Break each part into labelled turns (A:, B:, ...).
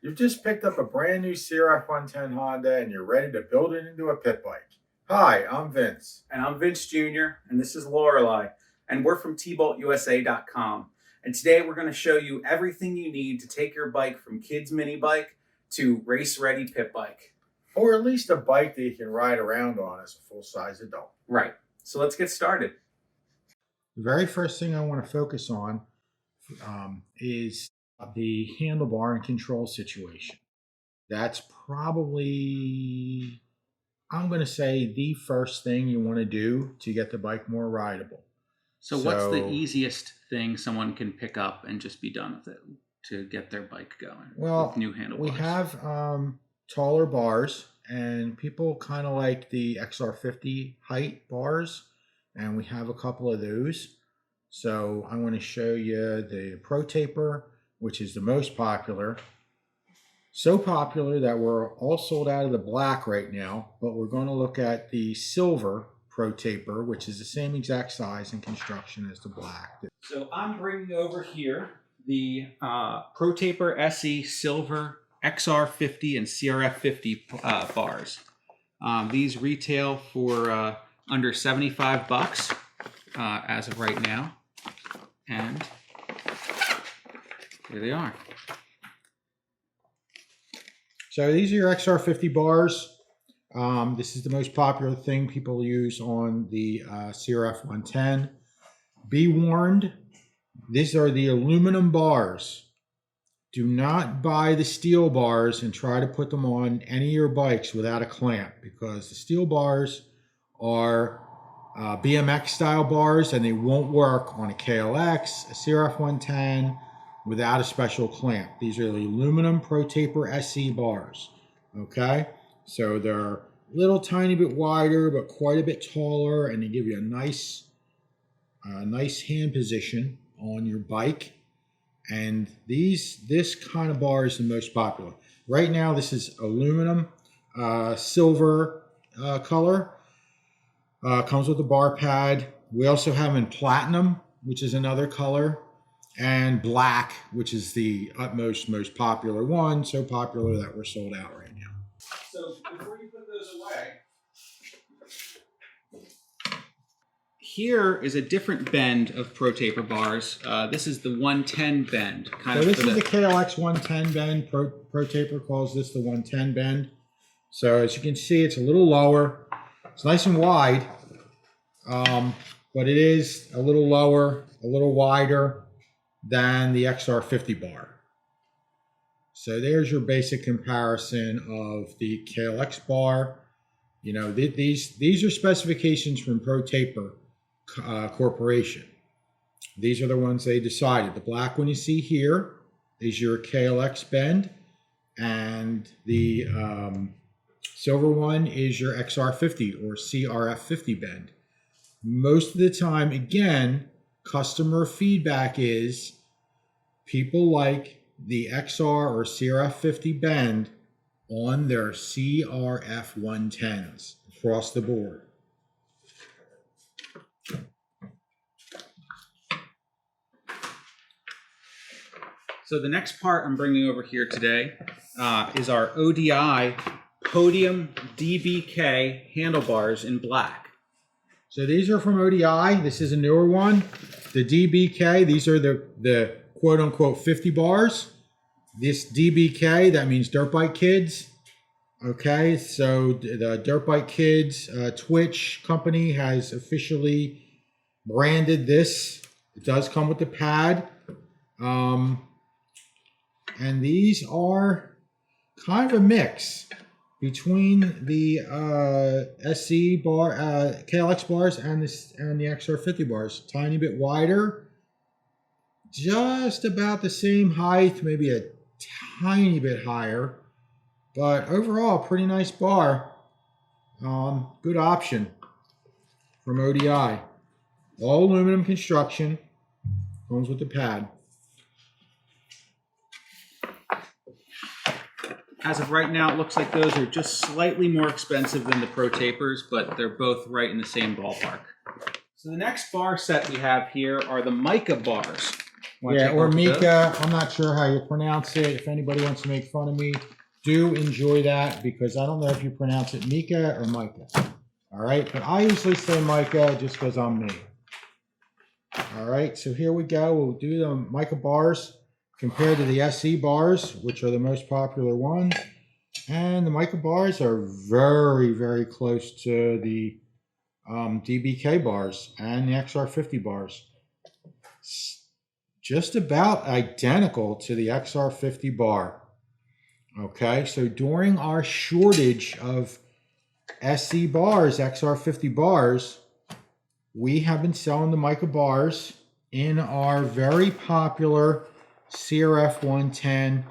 A: You've just picked up a brand new CRF110 Honda and you're ready to build it into a pit bike. Hi, I'm Vince.
B: And I'm Vince Jr. and this is Lorelei. And we're from tboltusa.com. And today we're going to show you everything you need to take your bike from kids mini bike to race-ready pit bike.
A: Or at least a bike that you can ride around on as a full-size adult.
B: Right. So let's get started.
A: The very first thing I want to focus on is the handlebar and control situation. That's probably, I'm going to say, the first thing you want to do to get the bike more rideable.
C: So what's the easiest thing someone can pick up and just be done with it to get their bike going?
A: Well,
C: with new handlebars?
A: We have taller bars, and people kind of like the XR50 height bars, and we have a couple of those. So I want to show you the Pro Taper, which is the most popular. So popular that we're all sold out of the black right now, but we're going to look at the silver Pro Taper, which is the same exact size and construction as the black.
C: So I'm bringing over here the Pro Taper SE Silver XR50 and CRF50 bars. These retail for under 75 bucks as of right now. And here they are.
A: So these are your XR50 bars. This is the most popular thing people use on the CRF110. Be warned, these are the aluminum bars. Do not buy the steel bars and try to put them on any of your bikes without a clamp, because the steel bars are BMX style bars and they won't work on a KLX, a CRF110 without a special clamp. These are the aluminum Pro Taper SE bars. Okay, so they're a little tiny bit wider but quite a bit taller, and they give you a nice hand position on your bike. And this kind of bar is the most popular right now. This is aluminum silver color. Comes with a bar pad. We also have them in platinum, which is another color, and black, which is the most popular one. So popular that we're sold out right now.
C: So before you put those away, here is a different bend of Pro Taper bars. This is the 110 bend.
A: So this is the KLX 110 bend. Pro Taper calls this the 110 bend. So as you can see, it's a little lower. It's nice and wide, but it is a little lower, a little wider than the XR50 bar. So there's your basic comparison of the KLX bar. You know, these are specifications from Pro Taper Corporation. These are the ones they decided. The black one you see here is your KLX bend, and the silver one is your XR50 or CRF50 bend. Most of the time, again, customer feedback is people like the XR or CRF50 bend on their CRF110s across the board.
C: So the next part I'm bringing over here today is our ODI Podium DBK handlebars in black.
A: So these are from ODI. This is a newer one. The DBK, these are the quote-unquote 50 bars. This DBK, that means Dirt Bike Kids. Okay, so the Dirt Bike Kids Twitch company has officially branded this. It does come with the pad. And these are kind of a mix between the SC bar, KLX bars and the XR50 bars. Tiny bit wider, just about the same height, maybe a tiny bit higher, but overall pretty nice bar. Good option from ODI. All aluminum construction, comes with the pad.
C: As of right now, it looks like those are just slightly more expensive than the Pro Tapers, but they're both right in the same ballpark. So the next bar set we have here are the MIKA Bars. Wanna
A: Yeah,
C: take a
A: or
C: look at those?
A: MIKA. I'm not sure how you pronounce it. If anybody wants to make fun of me, do enjoy that, because I don't know if you pronounce it MIKA or MIKA. All right, but I usually say MIKA just because I'm me. All right, so here we go. We'll do the MIKA bars compared to the SE bars, which are the most popular ones. And the MIKA bars are very, very close to the DBK bars and the XR50 bars. Just about identical to the XR50 bar. Okay, so during our shortage of SE bars, XR50 bars, we have been selling the MIKA bars in our very popular CRF110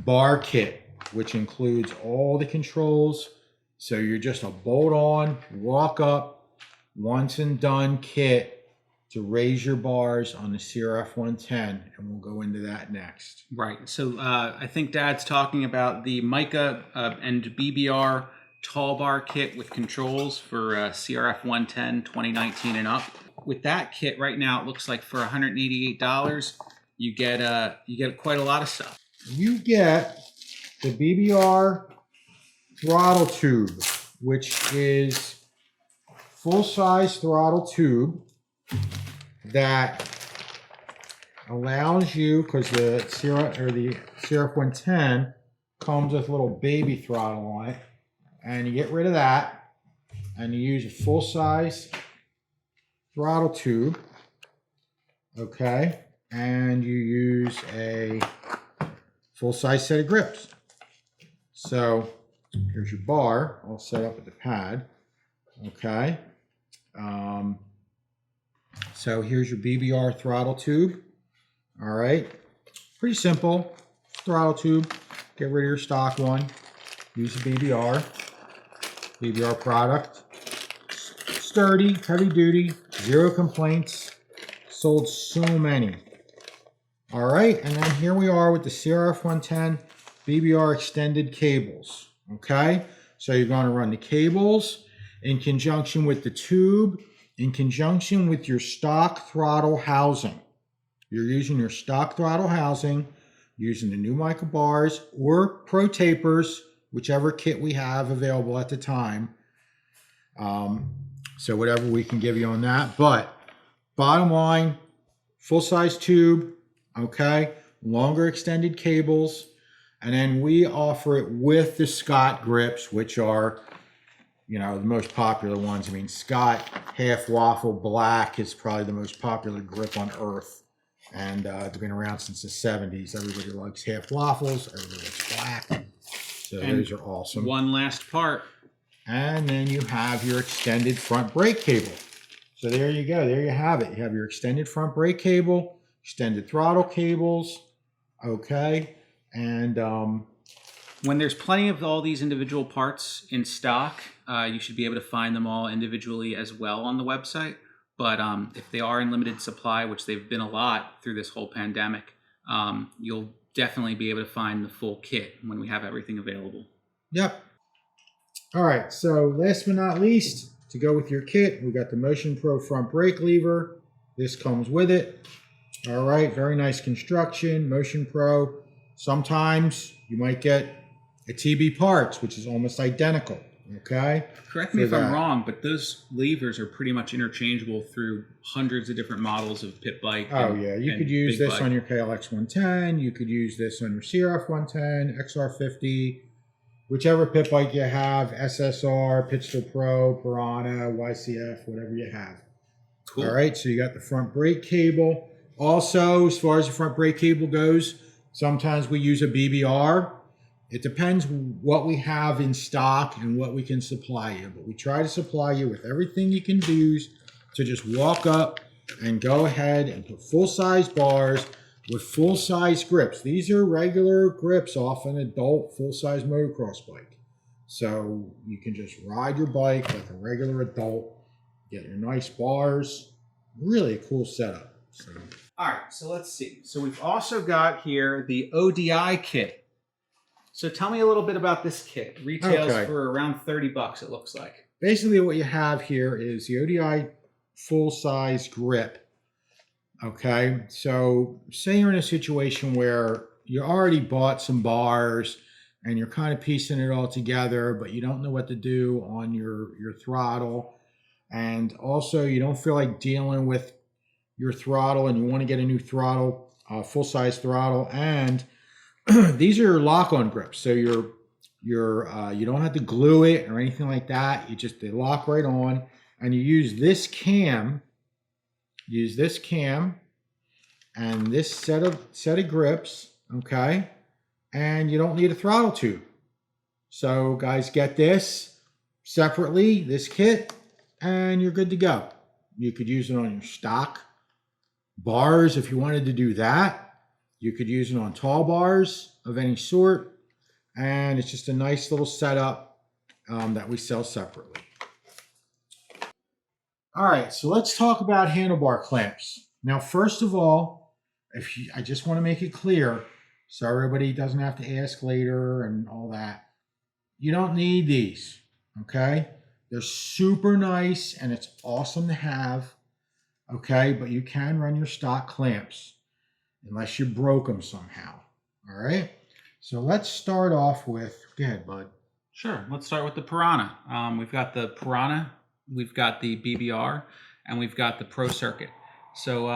A: bar kit, which includes all the controls. So you're just a bolt on, walk up, once and done kit to raise your bars on the CRF110, and we'll go into that next.
C: Right. So I think Dad's talking about the MIKA and BBR tall bar kit with controls for CRF110 2019 and up. With that kit right now, it looks like for $188, you get quite a lot of stuff.
A: You get the BBR throttle tube, which is full-size throttle tube that allows you, because the CRF110 comes with a little baby throttle on it, and you get rid of that and you use a full-size throttle tube, okay, and you use a full-size set of grips. So here's your bar all set up with the pad, okay. So here's your BBR throttle tube. All right, pretty simple throttle tube. Get rid of your stock one. Use the BBR product. Sturdy, heavy duty, zero complaints. Sold so many. All right, and then here we are with the CRF110 BBR extended cables. Okay, so you're going to run the cables in conjunction with the tube, in conjunction with your stock throttle housing. You're using your stock throttle housing, using the new MIKA bars or Pro Tapers, whichever kit we have available at the time. So whatever we can give you on that. But bottom line, full-size tube, okay, longer extended cables, and then we offer it with the Scott grips, which are, you know, the most popular ones. I mean, Scott Half Waffle Black is probably the most popular grip on earth. And it's been around since the 70s. Everybody likes half waffles. Everybody likes black. So
C: And
A: those are awesome.
C: One last part.
A: And then you have your extended front brake cable. So there you go. There you have it. You have your extended front brake cable, extended throttle cables. Okay. And
C: when there's plenty of all these individual parts in stock, you should be able to find them all individually as well on the website. But if they are in limited supply, which they've been a lot through this whole pandemic, you'll definitely be able to find the full kit when we have everything available.
A: Yep. All right. So last but not least, to go with your kit, we got the Motion Pro front brake lever. This comes with it. All right. Very nice construction. Motion Pro. Sometimes you might get a TBParts, which is almost identical. Okay.
C: Correct me if I'm wrong, but those levers are pretty much interchangeable through hundreds of different models of pit bike.
A: Oh, yeah. You could use this on your KLX 110. You could use this on your CRF 110, XR50, whichever pit bike you have, SSR, Pitstop Pro, Piranha, YCF, whatever you have.
C: Cool.
A: All right. So you got the front brake cable. Also, as far as the front brake cable goes, sometimes we use a BBR. It depends what we have in stock and what we can supply you, but we try to supply you with everything you can use to just walk up and go ahead and put full-size bars with full-size grips. These are regular grips off an adult full-size motocross bike. So you can just ride your bike like a regular adult, get your nice bars. Really a cool setup. So.
C: All right, so let's see. So we've also got here the ODI kit. So tell me a little bit about this kit. Retails for around 30 bucks, it looks like.
A: Basically what you have here is the ODI full-size grip. Okay, so say you're in a situation where you already bought some bars and you're kind of piecing it all together, but you don't know what to do on your throttle. And also you don't feel like dealing with your throttle and you want to get a new throttle, full-size throttle. And these are lock-on grips. So you don't have to glue it or anything like that. They lock right on, and you use this cam and this set of grips, okay? And you don't need a throttle tube. So guys, get this separately, this kit, and you're good to go. You could use it on your stock bars if you wanted to do that. You could use it on tall bars of any sort, and it's just a nice little setup that we sell separately. All right, so let's talk about handlebar clamps. Now, first of all, I just want to make it clear so everybody doesn't have to ask later and all that. You don't need these, okay? They're super nice and it's awesome to have, okay? But you can run your stock clamps unless you broke them somehow, all right? So let's start off with, go ahead, bud.
C: Sure, let's start with the Piranha. We've got the Piranha, we've got the BBR, and we've got the Pro Circuit. So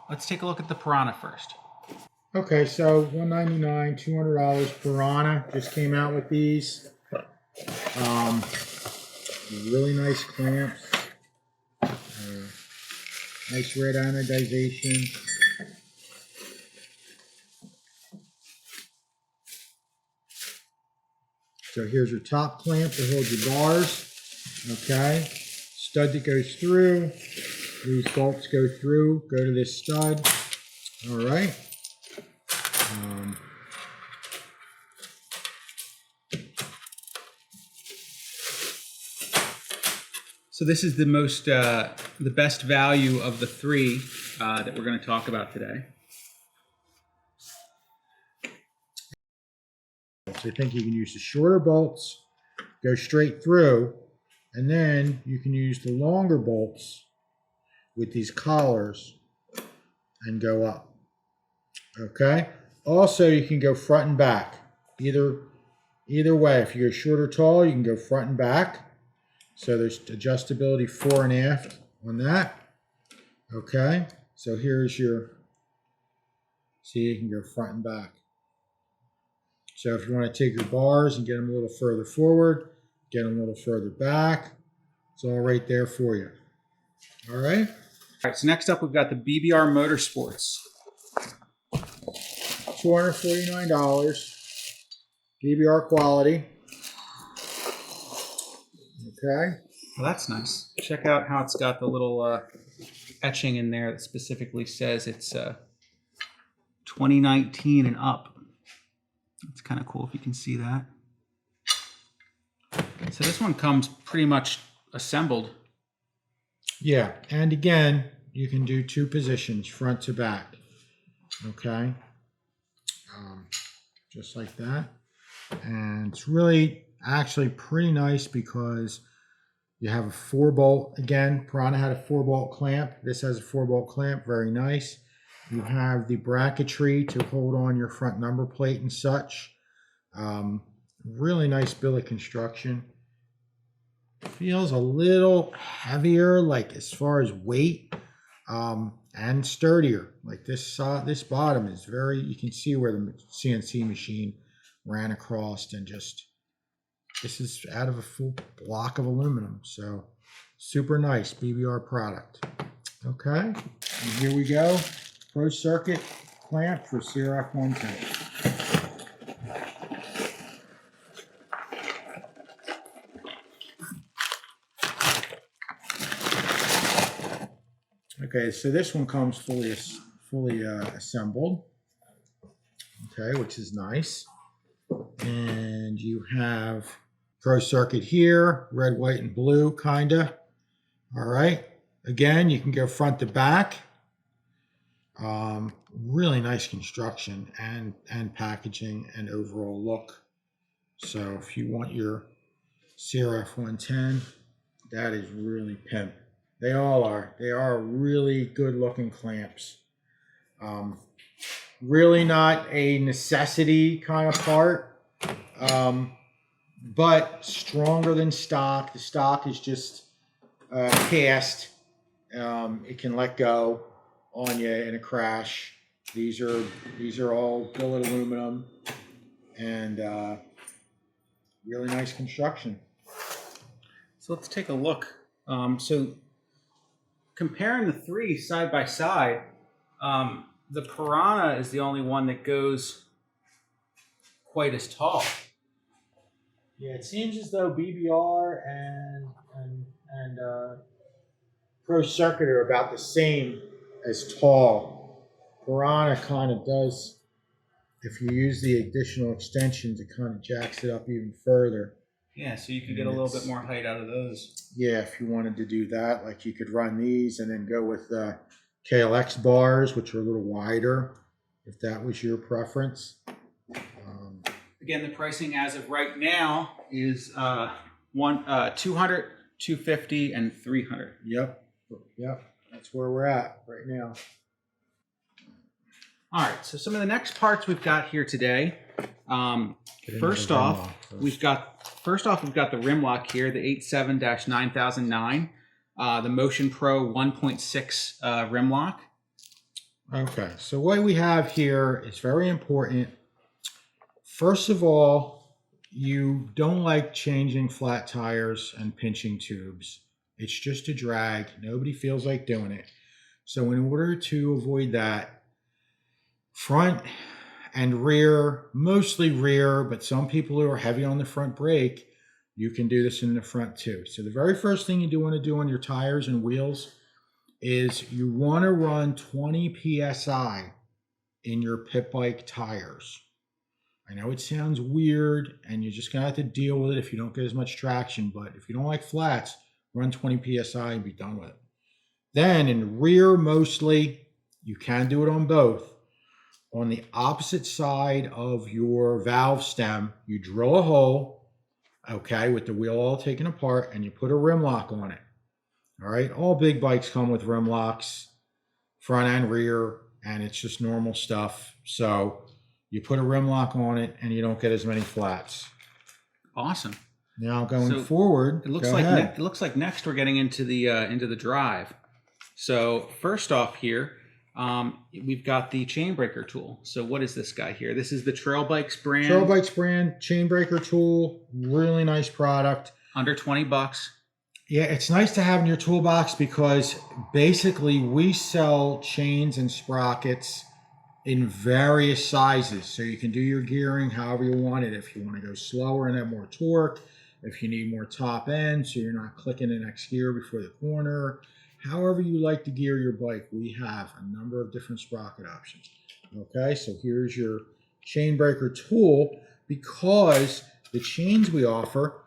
C: let's take a look at the Piranha first.
A: Okay, so $199, $200 Piranha just came out with these. Really nice clamps. Nice red anodization. So here's your top clamp to hold your bars. Okay, stud that goes through. These bolts go through. Go to this stud. All right.
C: So this is the the best value of the three that we're going to talk about today.
A: So I think you can use the shorter bolts, go straight through, and then you can use the longer bolts with these collars and go up. Okay. Also, you can go front and back. Either way, if you go short or tall, you can go front and back. So there's adjustability fore and aft on that. Okay. So here's your, see, you can go front and back. So if you want to take your bars and get them a little further forward, get them a little further back, it's all right there for you. All right.
C: All right, so next up we've got the BBR Motorsports.
A: $249. BBR quality. Okay.
C: Well, that's nice. Check out how it's got the little etching in there that specifically says it's 2019 and up. It's kind of cool if you can see that. So this one comes pretty much assembled.
A: Yeah, and again, you can do two positions, front to back. Okay. Just like that. And it's really actually pretty nice because you have a 4-bolt. Again, Piranha had a 4-bolt clamp. This has a 4-bolt clamp. Very nice. You have the bracketry to hold on your front number plate and such. Really nice billet construction. Feels a little heavier, like as far as weight, and sturdier. Like this bottom is very, you can see where the CNC machine ran across, and just, this is out of a full block of aluminum. So super nice BBR product. Okay, and here we go. Pro Circuit clamp for CRF110. Okay, so this one comes fully assembled. Okay, which is nice. And you have Pro Circuit here, red, white, and blue, kinda. All right. Again, you can go front to back. Really nice construction and packaging and overall look. So if you want your CRF110, that is really pimp. They all are. They are really good looking clamps. Really not a necessity kind of part, but stronger than stock. The stock is just cast. It can let go on you in a crash. These are all billet aluminum and really nice construction.
C: So let's take a look. So comparing the three side by side, the Piranha is the only one that goes quite as tall.
A: Yeah, it seems as though BBR and Pro Circuit are about the same as tall. Piranha kind of does, if you use the additional extensions, it kind of jacks it up even further.
C: Yeah, so you could get a little bit more height out of those.
A: Yeah, if you wanted to do that, like you could run these and then go with KLX bars, which are a little wider, if that was your preference.
C: Again, the pricing as of right now is 200, 250, and 300.
A: Yep, that's where we're at right now.
C: All right, so some of the next parts we've got here today. First off, we've got the rim lock here, the 87-9009, the Motion Pro 1.6 rim lock.
A: Okay, so what we have here is very important. First of all, you don't like changing flat tires and pinching tubes. It's just a drag. Nobody feels like doing it. So in order to avoid that, front and rear, mostly rear, but some people who are heavy on the front brake, you can do this in the front too. So the very first thing you do want to do on your tires and wheels is you want to run 20 PSI in your pit bike tires. I know it sounds weird and you're just going to have to deal with it if you don't get as much traction, but if you don't like flats, run 20 PSI and be done with it. Then in rear mostly, you can do it on both. On the opposite side of your valve stem, you drill a hole, okay, with the wheel all taken apart, and you put a rim lock on it. All right, all big bikes come with rim locks, front and rear, and it's just normal stuff. So you put a rim lock on it, and you don't get as many flats.
C: Awesome.
A: Now going forward,
C: it looks like next we're getting into the drive. So first off here, we've got the chain breaker tool. So what is this guy here? This is the Trail Bikes brand.
A: Trail Bikes brand chain breaker tool. Really nice product.
C: Under 20 bucks.
A: Yeah, it's nice to have in your toolbox because basically we sell chains and sprockets in various sizes. So you can do your gearing however you want it. If you want to go slower and have more torque, if you need more top end so you're not clicking the next gear before the corner, however you like to gear your bike, we have a number of different sprocket options. Okay, so here's your chain breaker tool. Because the chains we offer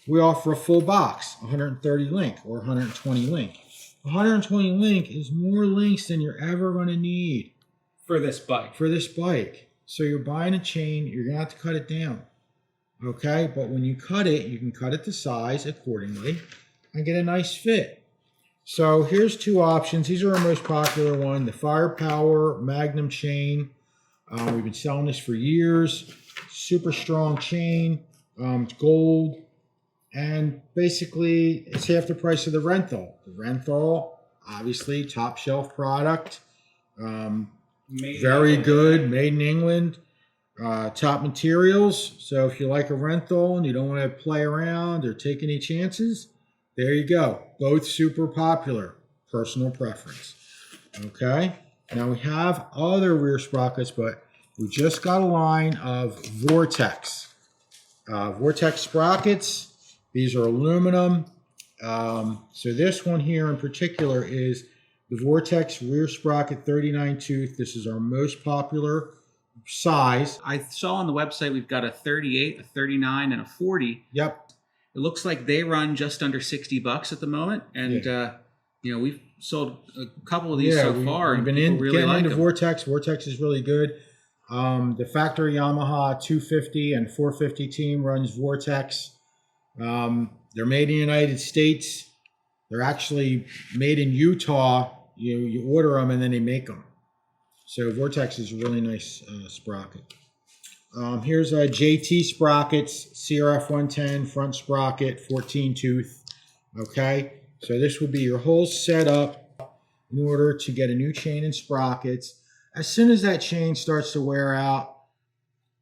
A: a full box, 130 link or 120 link. 120 link is more links than you're ever going to need
C: for this bike.
A: So you're buying a chain, you're going to have to cut it down. Okay, but when you cut it, you can cut it to size accordingly and get a nice fit. So here's two options. These are our most popular one, the Firepower Magnum chain. We've been selling this for years. Super strong chain. It's gold. And basically, it's half the price of the Renthal. The Renthal, obviously, top shelf product. Very good, made in England. Top materials. So if you like a Renthal and you don't want to play around or take any chances, there you go. Both super popular. Personal preference. Okay. Now we have other rear sprockets, but we just got a line of Vortex. Vortex sprockets. These are aluminum. So this one here in particular is the Vortex rear sprocket 39 tooth. This is our most popular size.
C: I saw on the website we've got a 38, a 39, and a 40.
A: Yep.
C: It looks like they run just under 60 bucks at the moment, and we've sold a couple of these so far.
A: We've been getting into Vortex. Vortex is really good. The factory Yamaha 250 and 450 team runs Vortex. They're made in the United States. They're actually made in Utah. You order them and then they make them. So Vortex is a really nice sprocket. Here's a JT Sprockets, CRF110 front sprocket, 14 tooth. Okay, so this will be your whole setup in order to get a new chain and sprockets. As soon as that chain starts to wear out,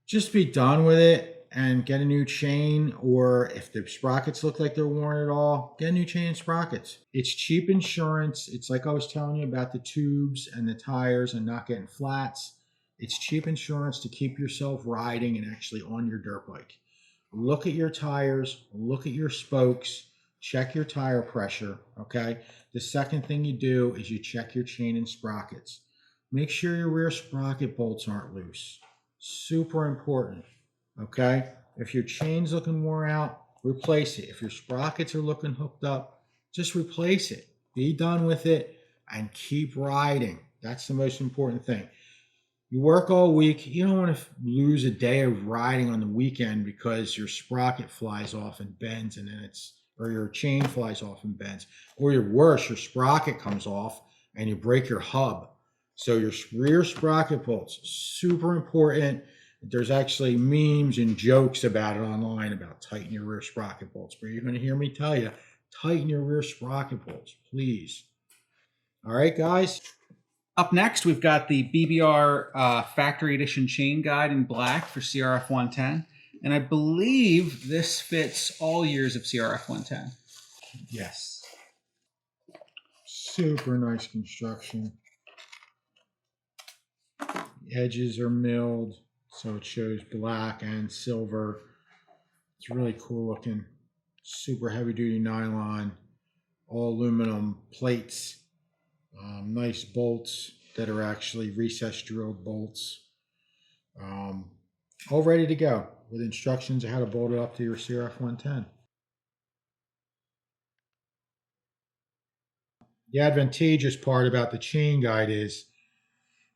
A: just be done with it and get a new chain, or if the sprockets look like they're worn at all, get a new chain and sprockets. It's cheap insurance. It's like I was telling you about the tubes and the tires and not getting flats. It's cheap insurance to keep yourself riding and actually on your dirt bike. Look at your tires, look at your spokes, check your tire pressure, okay? The second thing you do is you check your chain and sprockets. Make sure your rear sprocket bolts aren't loose. Super important, okay? If your chain's looking worn out, replace it. If your sprockets are looking hooked up, just replace it. Be done with it and keep riding. That's the most important thing. You work all week. You don't want to lose a day of riding on the weekend because your sprocket flies off and bends, and then or your chain flies off and bends. Or worse, your sprocket comes off and you break your hub. So your rear sprocket bolts, super important. There's actually memes and jokes about it online about tighten your rear sprocket bolts. But you're going to hear me tell you, tighten your rear sprocket bolts, please. All right, guys.
C: Up next, we've got the BBR Factory Edition Chain Guide in black for CRF110. And I believe this fits all years of CRF110.
A: Yes. Super nice construction. The edges are milled, so it shows black and silver. It's really cool looking. Super heavy duty nylon, all aluminum plates. Nice bolts that are actually recess drilled bolts. All ready to go with instructions on how to bolt it up to your CRF110. The advantageous part about the chain guide is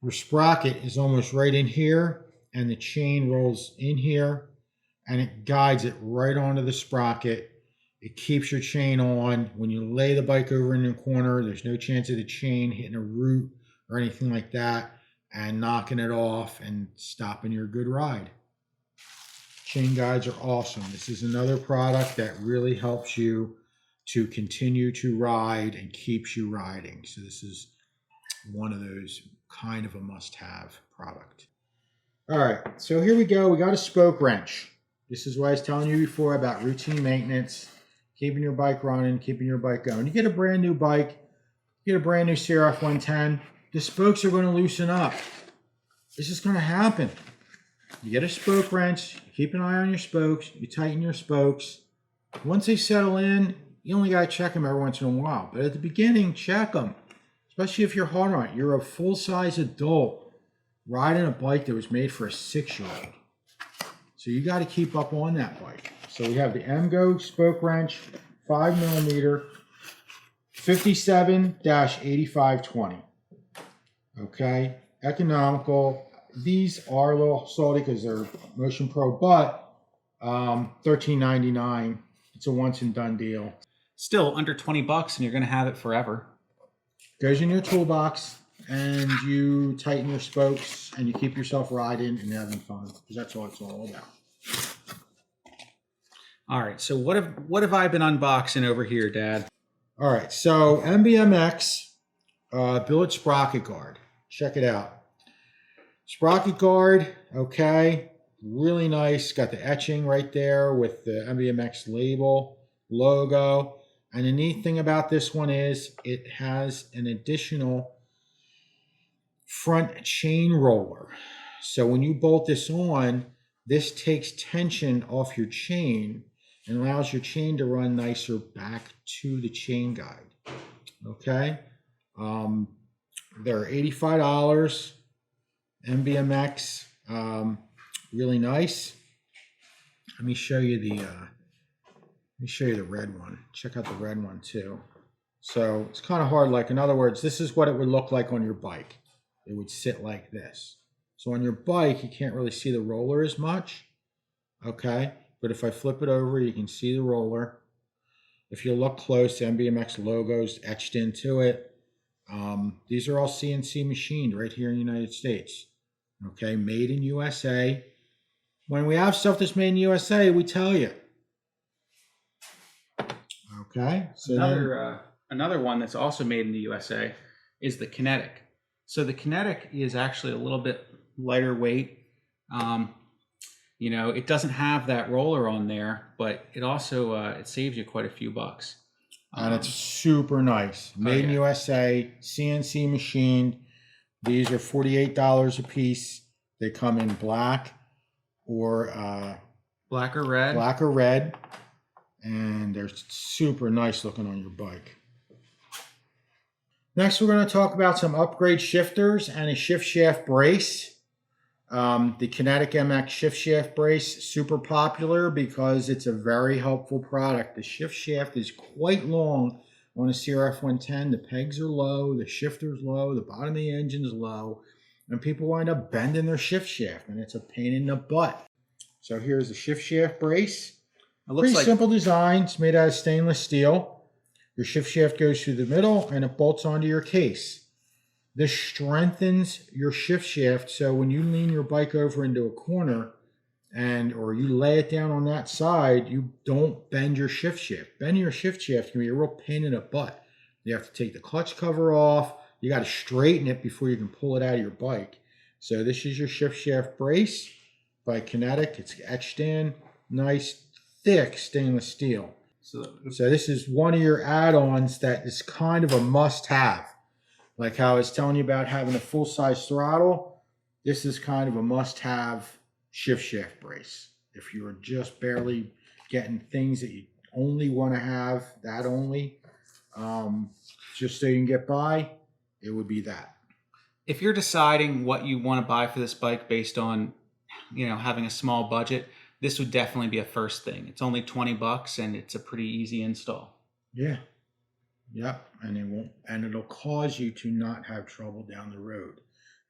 A: your sprocket is almost right in here and the chain rolls in here and it guides it right onto the sprocket. It keeps your chain on. When you lay the bike over in the corner, there's no chance of the chain hitting a root or anything like that and knocking it off and stopping your good ride. Chain guides are awesome. This is another product that really helps you to continue to ride and keeps you riding. So this is one of those kind of a must-have product. All right, so here we go. We got a spoke wrench. This is what I was telling you before about routine maintenance, keeping your bike running, keeping your bike going. You get a brand new bike, you get a brand new CRF110, the spokes are going to loosen up. This is going to happen. You get a spoke wrench, keep an eye on your spokes, you tighten your spokes. Once they settle in, you only got to check them every once in a while. But at the beginning, check them, especially if you're hard on it. You're a full-size adult riding a bike that was made for a 6-year-old. So you got to keep up on that bike. So we have the MGO spoke wrench, 5mm, 57-8520. Okay, economical. These are a little salty because they're Motion Pro, but $13.99. It's a once and done deal.
C: Still under 20 bucks and you're going to have it forever.
A: Goes in your toolbox and you tighten your spokes and you keep yourself riding and having fun because that's all it's all about.
C: All right, so what have I been unboxing over here, Dad?
A: All right, so MBMX billet sprocket guard. Check it out. Sprocket guard, okay, really nice. Got the etching right there with the MBMX label, logo. And the neat thing about this one is it has an additional front chain roller. So when you bolt this on, this takes tension off your chain and allows your chain to run nicer back to the chain guide. Okay. They're $85. MBMX, really nice. Let me show you the red one. Check out the red one too. So it's kind of hard. Like, in other words, this is what it would look like on your bike. It would sit like this. So on your bike, you can't really see the roller as much. Okay. But if I flip it over, you can see the roller. If you look close, MBMX logos etched into it. These are all CNC machined right here in the United States. Okay, made in USA. When we have stuff that's made in USA, we tell you. Okay, so
C: another one that's also made in the USA is the KINETIC. So the KINETIC is actually a little bit lighter weight. You know, it doesn't have that roller on there, but it also it saves you quite a few bucks.
A: And it's super nice. Made in USA, CNC machined. These are $48 a piece. They come in black or
C: black or red.
A: Black or red. And they're super nice looking on your bike. Next, we're going to talk about some upgrade shifters and a shift shaft brace. The KINETIC MX shift shaft brace, super popular because it's a very helpful product. The shift shaft is quite long on a CRF110. The pegs are low, the shifter's low, the bottom of the engine's low, and people wind up bending their shift shaft, and it's a pain in the butt. So here's the shift shaft brace.
C: It looks
A: Pretty simple design. It's made out of stainless steel. Your shift shaft goes through the middle, and it bolts onto your case. This strengthens your shift shaft, so when you lean your bike over into a corner or you lay it down on that side, you don't bend your shift shaft. Bending your shift shaft can be a real pain in the butt. You have to take the clutch cover off. You got to straighten it before you can pull it out of your bike. So this is your shift shaft brace by KINETIC. It's etched in, nice, thick stainless steel. So this is one of your add-ons that is kind of a must-have. Like how I was telling you about having a full-size throttle, this is kind of a must-have shift shaft brace. If you're just barely getting things that you only want to have, that only, just so you can get by, it would be that.
C: If you're deciding what you want to buy for this bike based on, you know, having a small budget, this would definitely be a first thing. It's only $20 and it's a pretty easy install.
A: Yeah. Yep, and it'll cause you to not have trouble down the road.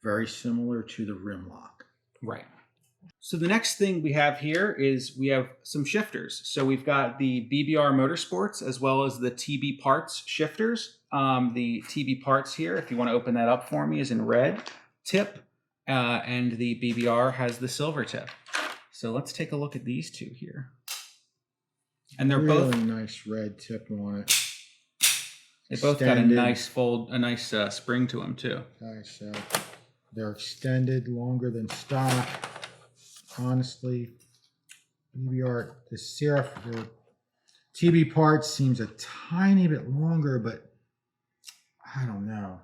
A: Very similar to the rim lock.
C: Right. So the next thing we have here is we have some shifters. So we've got the BBR Motorsports as well as the TBParts shifters. The TBParts here, if you want to open that up for me, is in red tip, and the BBR has the silver tip. So let's take a look at these two here. And they're
A: really
C: both
A: nice red tip on it.
C: They both got a nice spring to them too.
A: Nice. They're extended, longer than stock. Honestly, BBR, the TBParts seems a tiny bit longer, but I don't know.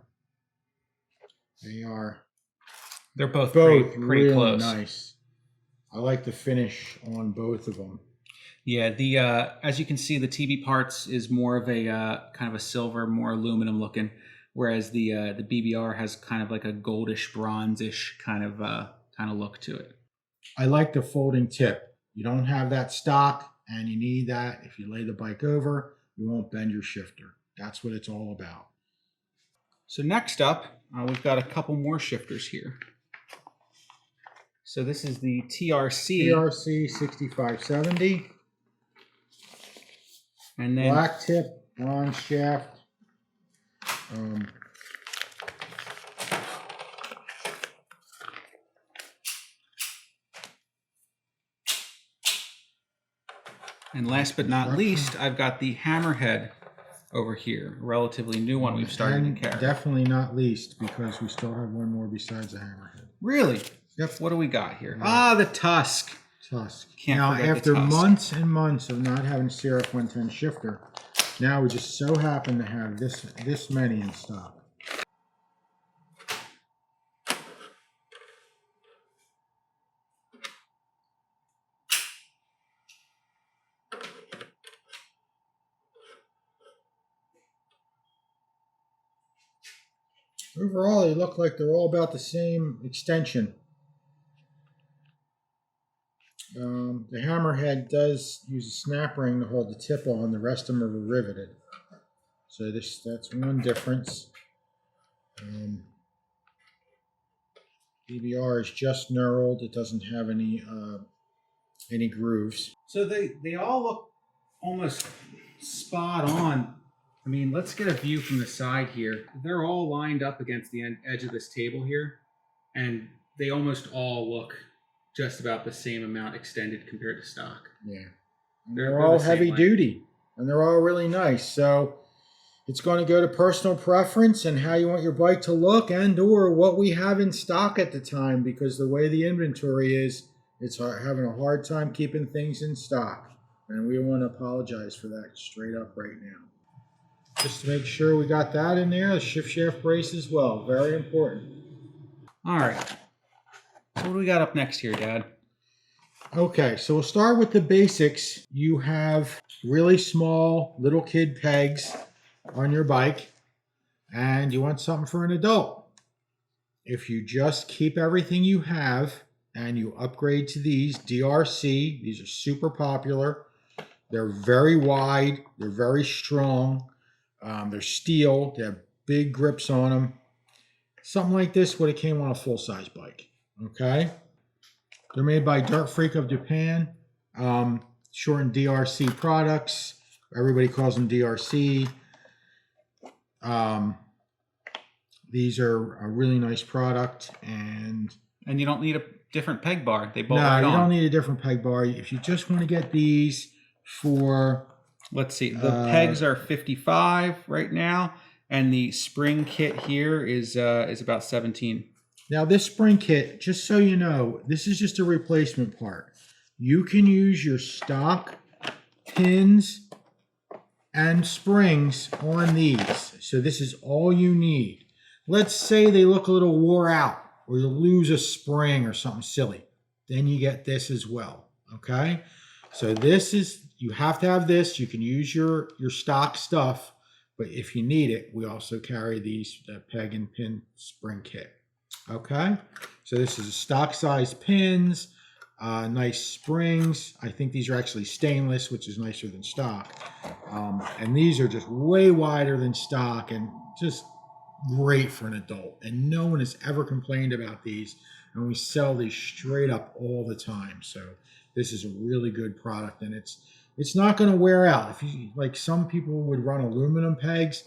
C: They're both
A: pretty
C: really
A: close. Nice. I like the finish on both of them.
C: Yeah, the as you can see, the TBParts is more of a kind of a silver, more aluminum looking, whereas the BBR has kind of like a goldish, bronzish kind of look to it.
A: I like the folding tip. You don't have that stock, and you need that. If you lay the bike over, you won't bend your shifter. That's what it's all about.
C: So next up, we've got a couple more shifters here. So this is the TRC 6570. And then
A: black tip, bronze shaft.
C: And last but not least, I've got the Hammerhead over here, a relatively new one we've started to carry.
A: Definitely not least, because we still have one more besides the Hammerhead.
C: Really?
A: Yep.
C: What do we got here? Ah, the Tusk.
A: Now, after months and months of not having a CRF110 shifter, now we just so happen to have this many in stock. Overall, they look like they're all about the same extension. The Hammerhead does use a snap ring to hold the tip on. The rest of them are riveted. So that's one difference. BBR is just knurled. It doesn't have any grooves.
C: So they all look almost spot on. I mean, let's get a view from the side here. They're all lined up against the edge of this table here, and they almost all look just about the same amount extended compared to stock.
A: Yeah.
C: They're
A: all
C: the same
A: heavy
C: length.
A: duty, and they're all really nice. So it's going to go to personal preference and how you want your bike to look, and or what we have in stock at the time, because the way the inventory is, it's having a hard time keeping things in stock. And we want to apologize for that straight up right now. Just to make sure we got that in there. The shift shaft brace as well. Very important.
C: All right. So what do we got up next here, Dad?
A: Okay, so we'll start with the basics. You have really small little kid pegs on your bike, and you want something for an adult. If you just keep everything you have and you upgrade to these DRC, these are super popular. They're very wide, they're very strong, they're steel, they have big grips on them. Something like this would have came on a full-size bike, okay? They're made by Dirt Freak of Japan, shortened DRC products. Everybody calls them DRC. These are a really nice product, and
C: you don't need a different peg bar. They bolt
A: no,
C: right
A: you
C: on.
A: don't need a different peg bar. If you just want to get these for,
C: let's see, the pegs are 55 right now, and the spring kit here is about 17.
A: Now this spring kit, just so you know, this is just a replacement part. You can use your stock pins and springs on these. So this is all you need. Let's say they look a little wore out, or you lose a spring or something silly. Then you get this as well, okay? So this is, you have to have this. You can use your stock stuff, but if you need it, we also carry these peg and pin spring kit. Okay, so this is a stock size pins, nice springs. I think these are actually stainless, which is nicer than stock. And these are just way wider than stock and just great for an adult. And no one has ever complained about these. And we sell these straight up all the time. So this is a really good product, and it's not going to wear out. If you, like, some people would run aluminum pegs.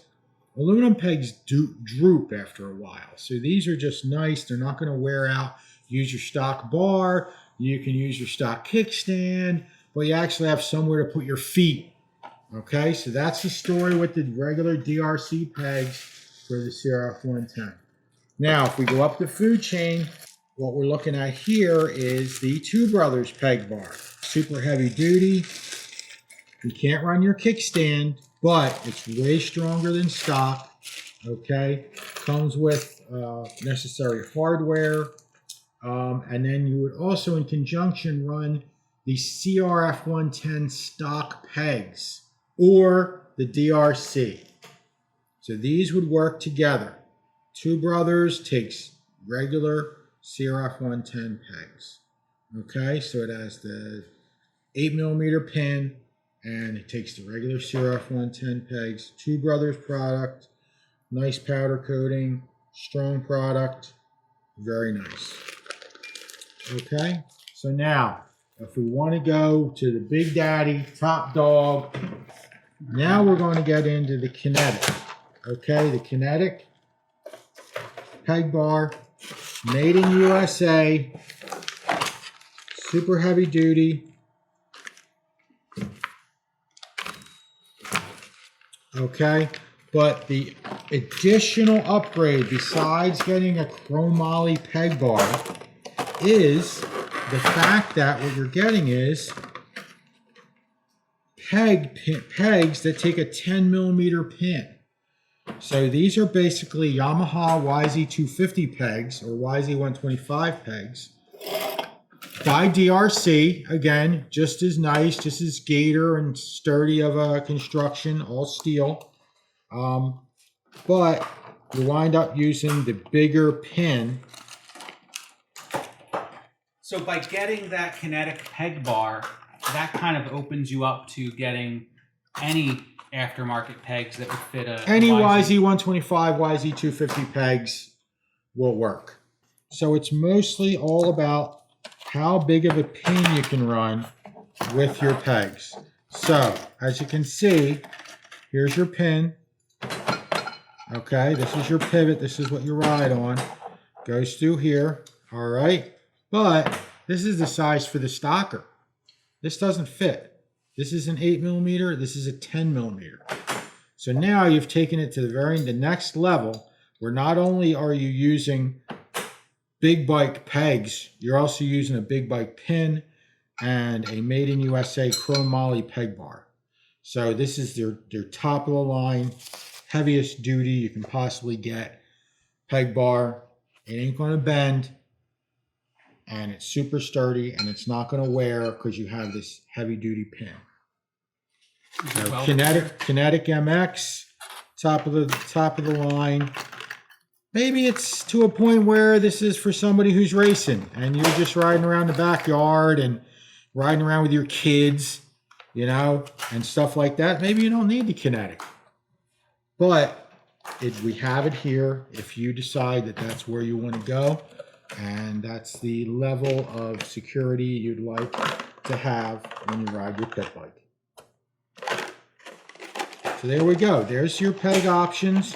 A: Aluminum pegs droop after a while. So these are just nice. They're not going to wear out. Use your stock bar. You can use your stock kickstand, but you actually have somewhere to put your feet. Okay, so that's the story with the regular DRC pegs for the CRF110. Now, if we go up the food chain, what we're looking at here is the Two Brothers peg bar. Super heavy duty. You can't run your kickstand, but it's way stronger than stock, okay? Comes with necessary hardware. And then you would also, in conjunction, run the CRF110 stock pegs or the DRC. So these would work together. Two Brothers takes regular CRF110 pegs, okay? So it has the 8mm pin, and it takes the regular CRF110 pegs. Two Brothers product, nice powder coating, strong product, very nice. Okay, so now if we want to go to the Big Daddy, top dog, now we're going to get into the KINETIC. Okay, the KINETIC peg bar, made in USA, super heavy duty. Okay, but the additional upgrade besides getting a chromoly peg bar is the fact that what you're getting is pegs that take a 10mm pin. So these are basically Yamaha YZ250 pegs or YZ125 pegs by DRC. Again, just as nice, just as gator and sturdy of a construction, all steel. But you wind up using the bigger pin.
C: So by getting that KINETIC peg bar, that kind of opens you up to getting any aftermarket pegs that would fit
A: any YZ125, YZ250 pegs will work. So it's mostly all about how big of a pin you can run with your pegs. So, as you can see, here's your pin. Okay, this is your pivot. This is what you ride on. Goes through here. All right. But this is the size for the stocker. This doesn't fit. This is an 8mm. This is a 10mm. So now you've taken it to the next level, where not only are you using big bike pegs, you're also using a big bike pin and a made in USA chrome moly peg bar. So this is their top of the line, heaviest duty you can possibly get peg bar. It ain't going to bend, and it's super sturdy, and it's not going to wear because you have this heavy duty pin. So KINETIC MX, top of the line. Maybe it's to a point where this is for somebody who's racing and you're just riding around the backyard and riding around with your kids, you know, and stuff like that. Maybe you don't need the KINETIC. But we have it here if you decide that that's where you want to go, and that's the level of security you'd like to have when you ride your pit bike. So there we go. There's your peg options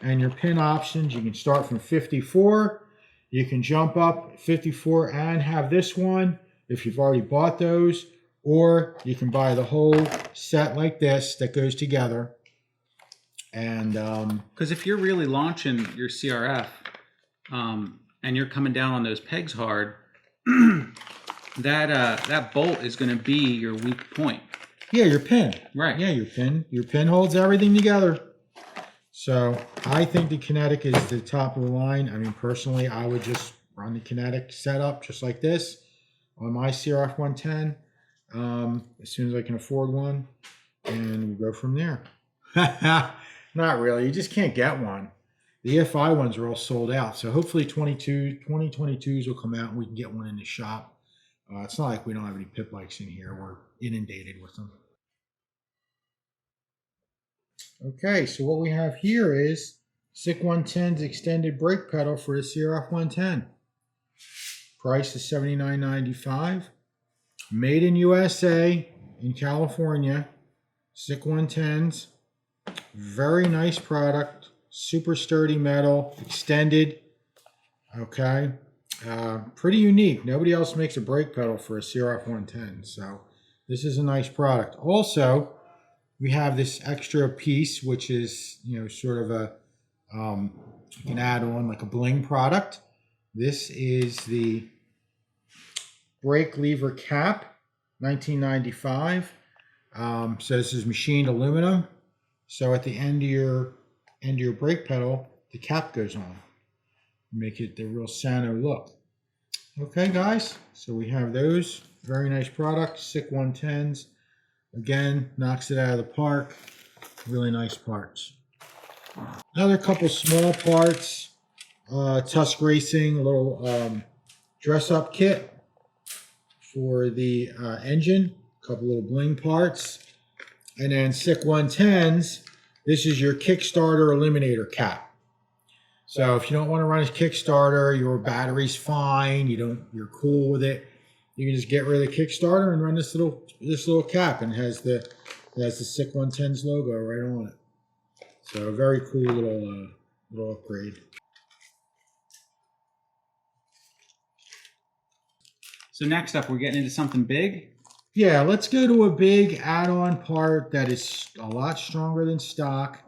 A: and your pin options. You can start from 54. You can jump up 54 and have this one if you've already bought those, or you can buy the whole set like this that goes together. And
C: because if you're really launching your CRF and you're coming down on those pegs hard, that bolt is going to be your weak point.
A: Yeah, your pin.
C: Right.
A: Yeah, your pin. Your pin holds everything together. So I think the KINETIC is the top of the line. I mean, personally, I would just run the KINETIC setup just like this on my CRF110 as soon as I can afford one, and we'll go from there. Not really. You just can't get one. The EFI ones are all sold out. So hopefully 2022s will come out and we can get one in the shop. It's not like we don't have any pit bikes in here. We're inundated with them. Okay, so what we have here is SICK110's extended brake pedal for the CRF110. Price is $79.95. Made in USA in California. SICK110's. Very nice product. Super sturdy metal. Extended. Okay. Pretty unique. Nobody else makes a brake pedal for a CRF110. So this is a nice product. Also, we have this extra piece, which is, you know, sort of a, you can add on like a bling product. This is the brake lever cap, $19.95. So this is machined aluminum. So at the end of your brake pedal, the cap goes on. Make it the real Sano look. Okay, guys. So we have those. Very nice products. SICK110s. Again, knocks it out of the park. Really nice parts. Another couple small parts. Tusk Racing, a little dress-up kit for the engine. A couple little bling parts. And then SICK110s. This is your Kickstarter eliminator cap. So if you don't want to run a Kickstarter, your battery's fine, you're cool with it, you can just get rid of the Kickstarter and run this little cap, and it has the SICK110's logo right on it. So a very cool little upgrade.
C: So next up, we're getting into something big.
A: Yeah, let's go to a big add-on part that is a lot stronger than stock,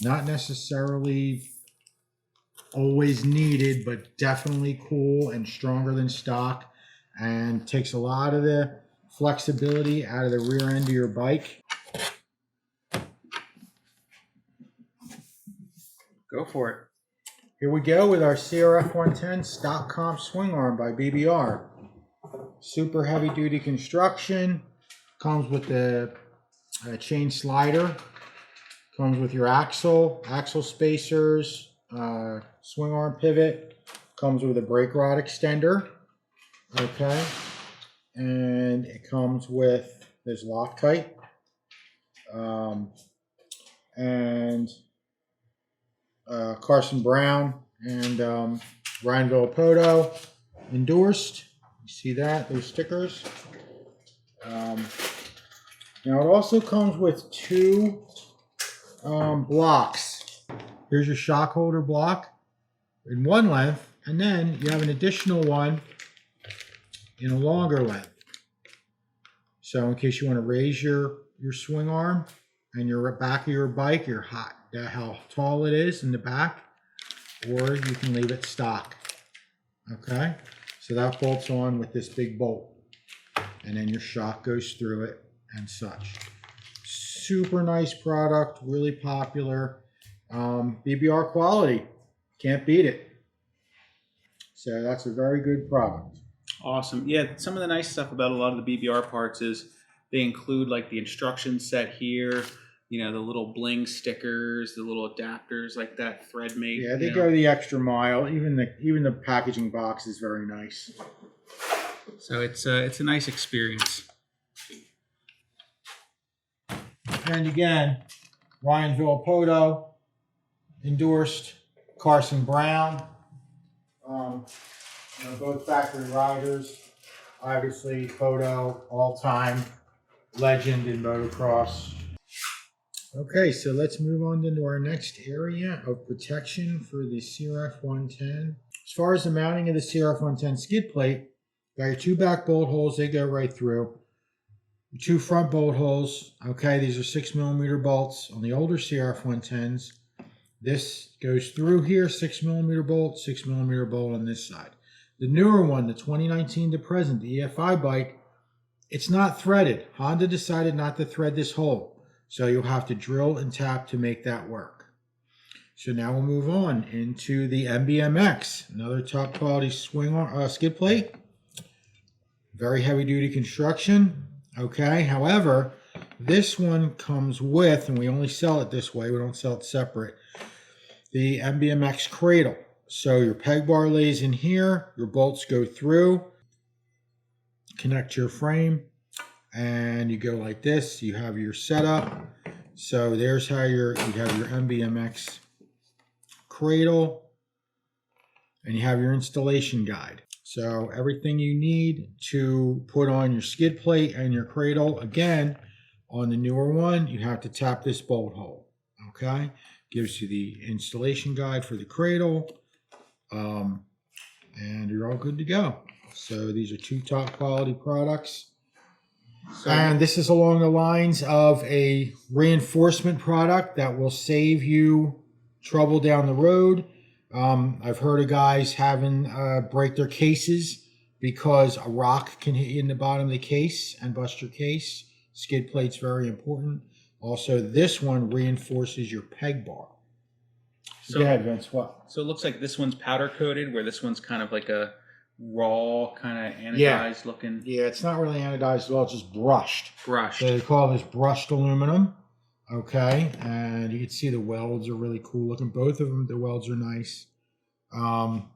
A: not necessarily always needed, but definitely cool and stronger than stock, and takes a lot of the flexibility out of the rear end of your bike.
C: Go for it.
A: Here we go with our CRF110 stock comp swing arm by BBR. Super heavy duty construction. Comes with the chain slider. Comes with your axle spacers, swing arm pivot. Comes with a brake rod extender. Okay. And it comes with this Loctite. And Carson Brown and Renthal Poto endorsed. You see that? Those stickers. Now it also comes with two blocks. Here's your shock holder block in one length, and then you have an additional one in a longer length. So in case you want to raise your swing arm and your back of your bike, how tall it is in the back, or you can leave it stock. Okay, so that bolts on with this big bolt, and then your shock goes through it and such. Super nice product, really popular. BBR quality, can't beat it. So that's a very good product.
C: Awesome. Yeah, some of the nice stuff about a lot of the BBR parts is they include like the instruction set here, you know, the little bling stickers, the little adapters like that, thread mate.
A: Yeah, they go the extra mile. Even the packaging box is very nice.
C: So it's a nice experience.
A: And again, Ryan Villapoto endorsed Carson Brown. You know, both factory riders. Obviously, Poto, all-time legend in motocross. Okay, so let's move on to our next area of protection for the CRF110. As far as the mounting of the CRF110 skid plate, got your two back bolt holes, they go right through. Your two front bolt holes, okay, these are 6mm bolts on the older CRF110s. This goes through here, 6mm bolt, 6mm bolt on this side. The newer one, the 2019 to present, the EFI bike, it's not threaded. Honda decided not to thread this hole. So you'll have to drill and tap to make that work. So now we'll move on into the MBMX, another top quality skid plate. Very heavy duty construction. Okay, however, this one comes with, and we only sell it this way, we don't sell it separate, the MBMX Cradle. So your peg bar lays in here, your bolts go through, connect to your frame, and you go like this. You have your setup. So there's how you have your MBMX Cradle, and you have your installation guide. So everything you need to put on your skid plate and your cradle. Again, on the newer one, you have to tap this bolt hole. Okay, gives you the installation guide for the cradle. And you're all good to go. So these are two top quality products. And this is along the lines of a reinforcement product that will save you trouble down the road. I've heard of guys having break their cases because a rock can hit you in the bottom of the case and bust your case. Skid plate's very important. Also, this one reinforces your peg bar. So, go ahead, Vince. What?
C: So it looks like this one's powder coated, where this one's kind of like a raw, kind of anodized looking.
A: Yeah, it's not really anodized at all. It's just brushed.
C: Brushed.
A: So they call this brushed aluminum. Okay, and you can see the welds are really cool looking. Both of them, the welds are nice. And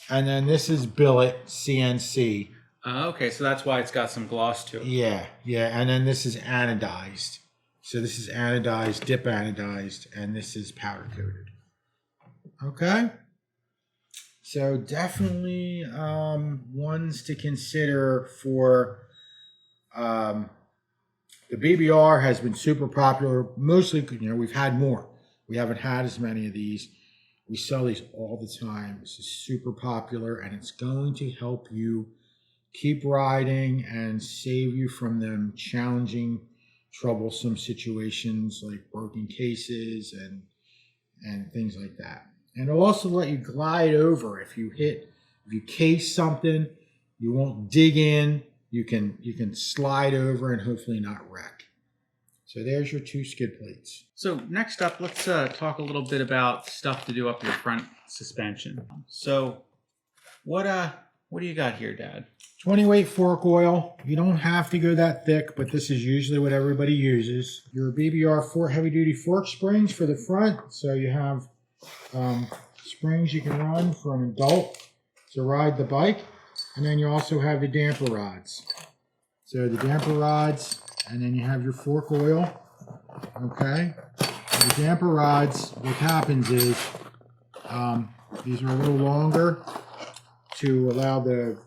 A: then this is billet CNC.
C: Okay, so that's why it's got some gloss to it.
A: Yeah, yeah. And then this is anodized. So this is anodized, dip anodized, and this is powder coated. Okay. So definitely ones to consider for the BBR has been super popular. Mostly, you know, we've had more. We haven't had as many of these. We sell these all the time. This is super popular, and it's going to help you keep riding and save you from them challenging, troublesome situations like broken cases and things like that. And it'll also let you glide over. If you case something, you won't dig in. You can slide over and hopefully not wreck. So there's your two skid plates.
C: So next up, let's talk a little bit about stuff to do up your front suspension. So what do you got here, Dad?
A: 20-weight fork oil. You don't have to go that thick, but this is usually what everybody uses. Your BBR heavy-duty fork springs for the front. So you have springs you can run for an adult to ride the bike. And then you also have the damper rods. So the damper rods, and then you have your fork oil. Okay. The damper rods, what happens is these are a little longer to allow the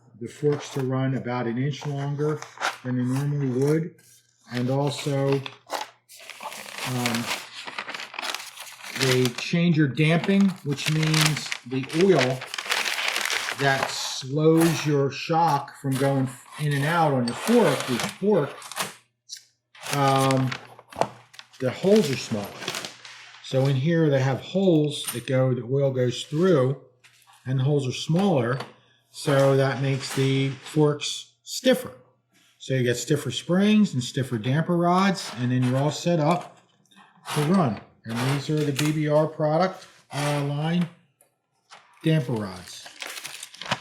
A: forks to run about 1 inch longer than they normally would. and also they change your damping, which means the oil that slows your shock from going in and out on your fork, the holes are smaller. So in here they have holes that the oil goes through, and the holes are smaller, so that makes the forks stiffer. So you get stiffer springs and stiffer damper rods, and then you're all set up to run. And these are the BBR product line damper rods.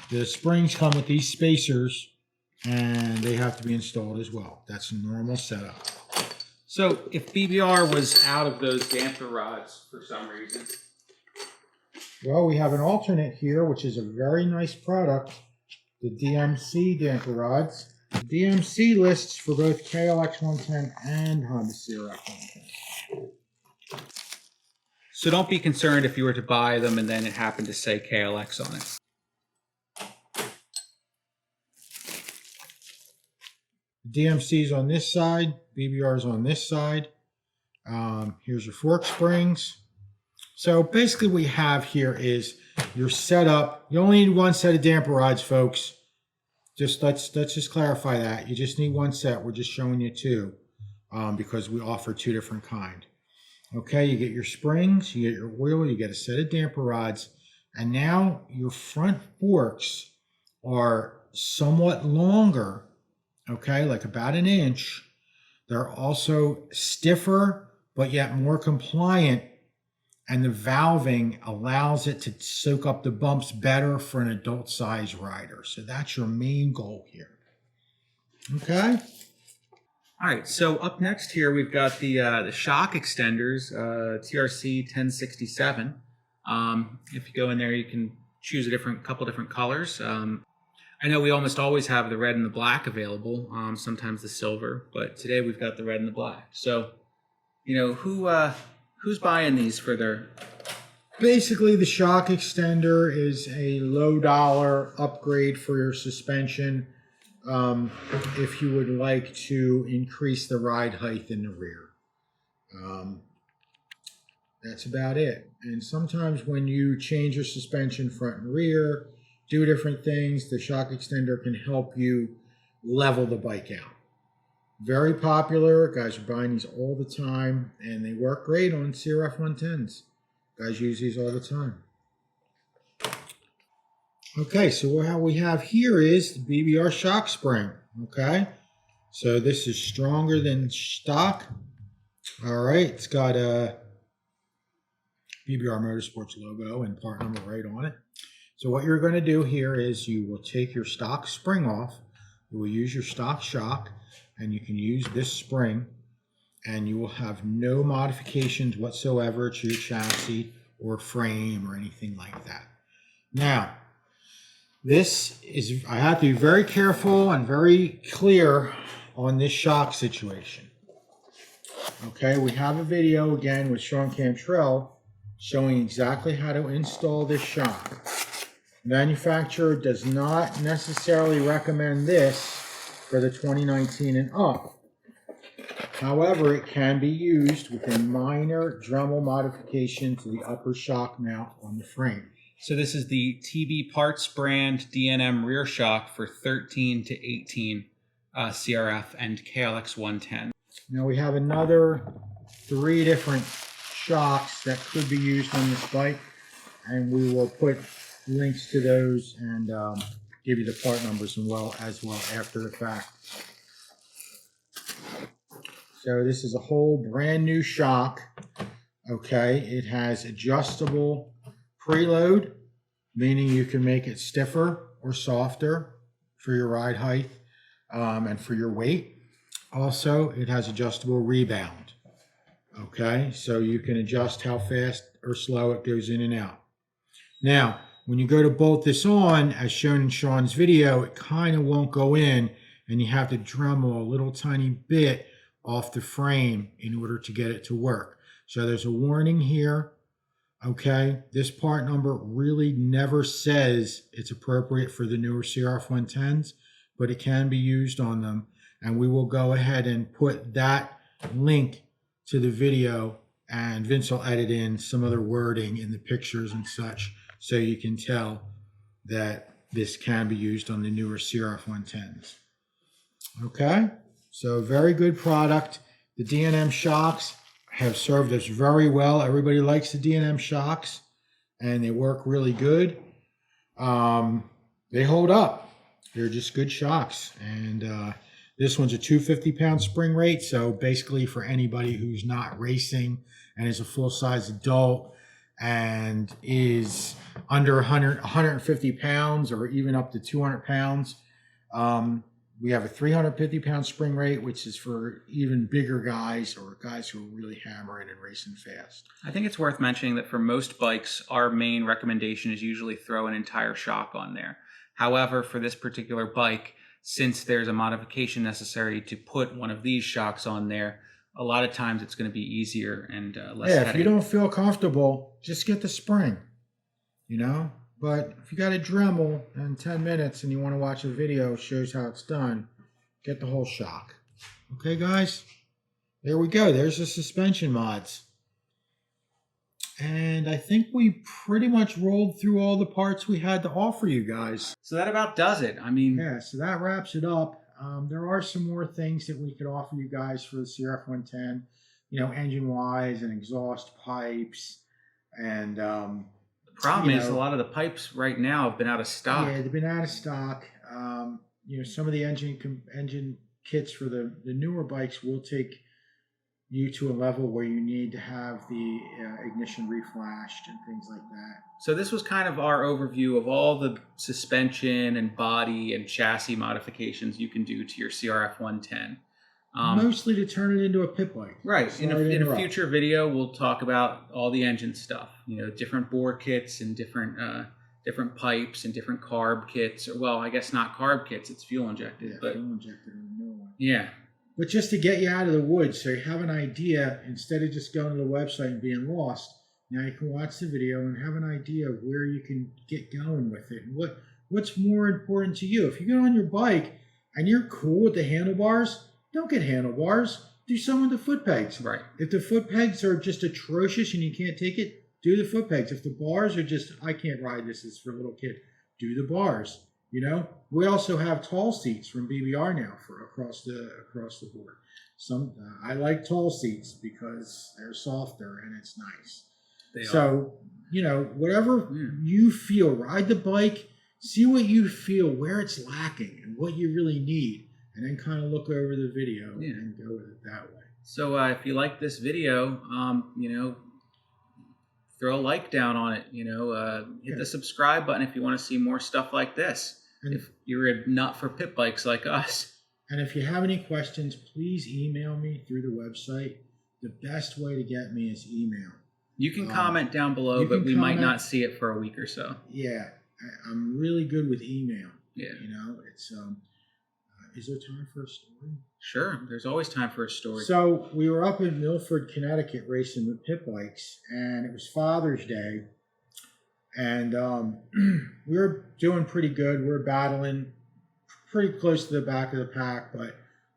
A: The springs come with these spacers, and they have to be installed as well. That's a normal setup.
C: So if BBR was out of those damper rods for some reason,
A: well, we have an alternate here, which is a very nice product, the DMC damper rods. The DMC lists for both KLX110 and Honda CRF110.
C: so don't be concerned if you were to buy them and then it happened to say KLX on it.
A: DMC's on this side, BBR's on this side. Here's your fork springs. So basically what we have here is your setup. You only need one set of damper rods, folks. Let's just clarify that. You just need one set. We're just showing you two because we offer two different kind. Okay, you get your springs, you get your oil, you get a set of damper rods, and now your front forks are somewhat longer, okay, like about an inch. They're also stiffer, but yet more compliant, and the valving allows it to soak up the bumps better for an adult size rider. So that's your main goal here. Okay.
C: All right, so up next here we've got the shock extenders, TRC 1067. If you go in there, you can choose a couple different colors. I know we almost always have the red and the black available, sometimes the silver, but today we've got the red and the black. So, you know, who's buying these for their...
A: Basically, the shock extender is a low dollar upgrade for your suspension if you would like to increase the ride height in the rear. That's about it. And sometimes when you change your suspension front and rear, do different things, the shock extender can help you level the bike out. Very popular. Guys are buying these all the time, and they work great on CRF110s. Guys use these all the time. Okay, so what we have here is the BBR shock spring. Okay, so this is stronger than stock. All right, it's got a BBR Motorsports logo and part number right on it. So what you're going to do here is you will take your stock spring off. You will use your stock shock, and you can use this spring, and you will have no modifications whatsoever to your chassis or frame or anything like that. Now, I have to be very careful and very clear on this shock situation. Okay, we have a video again with Sean Cantrell showing exactly how to install this shock. Manufacturer does not necessarily recommend this for the 2019 and up. However, it can be used with a minor Dremel modification to the upper shock mount on the frame.
C: So this is the TBParts brand DNM rear shock for 13 to 18 CRF and KLX110.
A: Now we have another 3 different shocks that could be used on this bike, and we will put links to those and give you the part numbers as well after the fact. So this is a whole brand new shock. Okay, it has adjustable preload, meaning you can make it stiffer or softer for your ride height and for your weight. Also, it has adjustable rebound. Okay, so you can adjust how fast or slow it goes in and out. Now, when you go to bolt this on, as shown in Sean's video, it kind of won't go in, and you have to Dremel a little tiny bit off the frame in order to get it to work. So there's a warning here. Okay, this part number really never says it's appropriate for the newer CRF110s, but it can be used on them. And we will go ahead and put that link to the video, and Vince will edit in some other wording in the pictures and such, so you can tell that this can be used on the newer CRF110s. Okay, so very good product. The D&M shocks have served us very well. Everybody likes the D&M shocks, and they work really good. They hold up. They're just good shocks. And this one's a 250-pound spring rate, so basically for anybody who's not racing and is a full-size adult and is under 150 pounds or even up to 200 pounds, we have a 350-pound spring rate, which is for even bigger guys or guys who are really hammering and racing fast.
C: I think it's worth mentioning that for most bikes, our main recommendation is usually throw an entire shock on there. However, for this particular bike, since there's a modification necessary to put one of these shocks on there, a lot of times it's going to be easier and less headache.
A: If you don't feel comfortable, just get the spring, you know? But if you got a Dremel in 10 minutes and you want to watch a video shows how it's done, get the whole shock. Okay, guys? There we go. There's the suspension mods. And I think we pretty much rolled through all the parts we had to offer you guys.
C: So that about does it. I mean,
A: yeah, so that wraps it up. There are some more things that we could offer you guys for the CRF110, you know, engine-wise and exhaust pipes. And
C: the problem is a lot of the pipes right now have been out of stock.
A: Yeah, they've been out of stock. You know, some of the engine kits for the newer bikes will take you to a level where you need to have the ignition reflashed and things like that.
C: So this was kind of our overview of all the suspension and body and chassis modifications you can do to your CRF110.
A: Mostly to turn it into a pit bike.
C: Right. In a future video, we'll talk about all the engine stuff. You know, different bore kits and different pipes and different carb kits. Or, well, I guess not carb kits. It's fuel injected.
A: Yeah,
C: but
A: fuel injected on the new one.
C: Yeah.
A: But just to get you out of the woods, so you have an idea, instead of just going to the website and being lost, now you can watch the video and have an idea of where you can get going with it. And what's more important to you. If you get on your bike and you're cool with the handlebars, don't get handlebars. Do some with the foot pegs.
C: Right.
A: If the foot pegs are just atrocious and you can't take it, do the foot pegs. If the bars are just, I can't ride this, it's for a little kid, do the bars. You know, we also have tall seats from BBR now for across the board. I like tall seats because they're softer and it's nice. You know, whatever you feel, ride the bike, see what you feel, where it's lacking and what you really need, and then kind of look over the video and go with it that way. So
C: if you like this video, you know, throw a like down on it, you know, hit the subscribe button if you want to see more stuff like this. And if you're a nut for pit bikes like us.
A: And if you have any questions, please email me through the website. The best way to get me is email.
C: You can comment down below, but we might not see it for a week or so.
A: Yeah, I'm really good with email.
C: Yeah.
A: You know, it's is there time for a story?
C: Sure, there's always time for a story.
A: So we were up in Milford, Connecticut racing with pit bikes, and it was Father's Day. And we were doing pretty good. We were battling pretty close to the back of the pack, but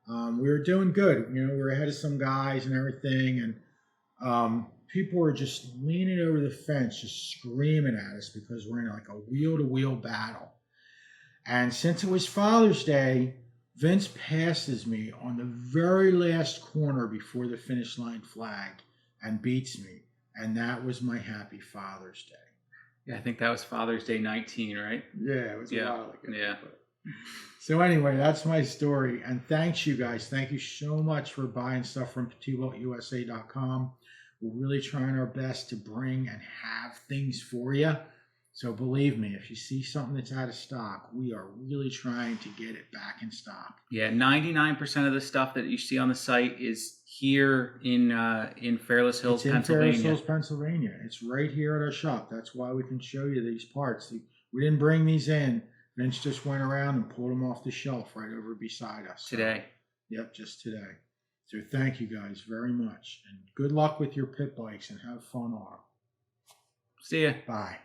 A: we were doing good. You know, we were ahead of some guys and everything. And people were just leaning over the fence, just screaming at us because we're in like a wheel-to-wheel battle. And since it was Father's Day, Vince passes me on the very last corner before the finish line flag and beats me. And that was my happy Father's Day.
C: Yeah, I think that was Father's Day 19, right?
A: Yeah, it was a while ago.
C: Yeah.
A: So anyway, that's my story. And thanks, you guys. Thank you so much for buying stuff from TBUSA.com. We're really trying our best to bring and have things for you. So believe me, if you see something that's out of stock, we are really trying to get it back in stock.
C: Yeah, 99% of the stuff that you see on the site is here in Fairless Hills, Pennsylvania.
A: Fairless Hills, Pennsylvania. It's right here at our shop. That's why we can show you these parts. We didn't bring these in. Vince just went around and pulled them off the shelf right over beside us.
C: Today.
A: Yep, just today. So thank you guys very much. And good luck with your pit bikes and have fun on them.
C: See ya.
A: Bye.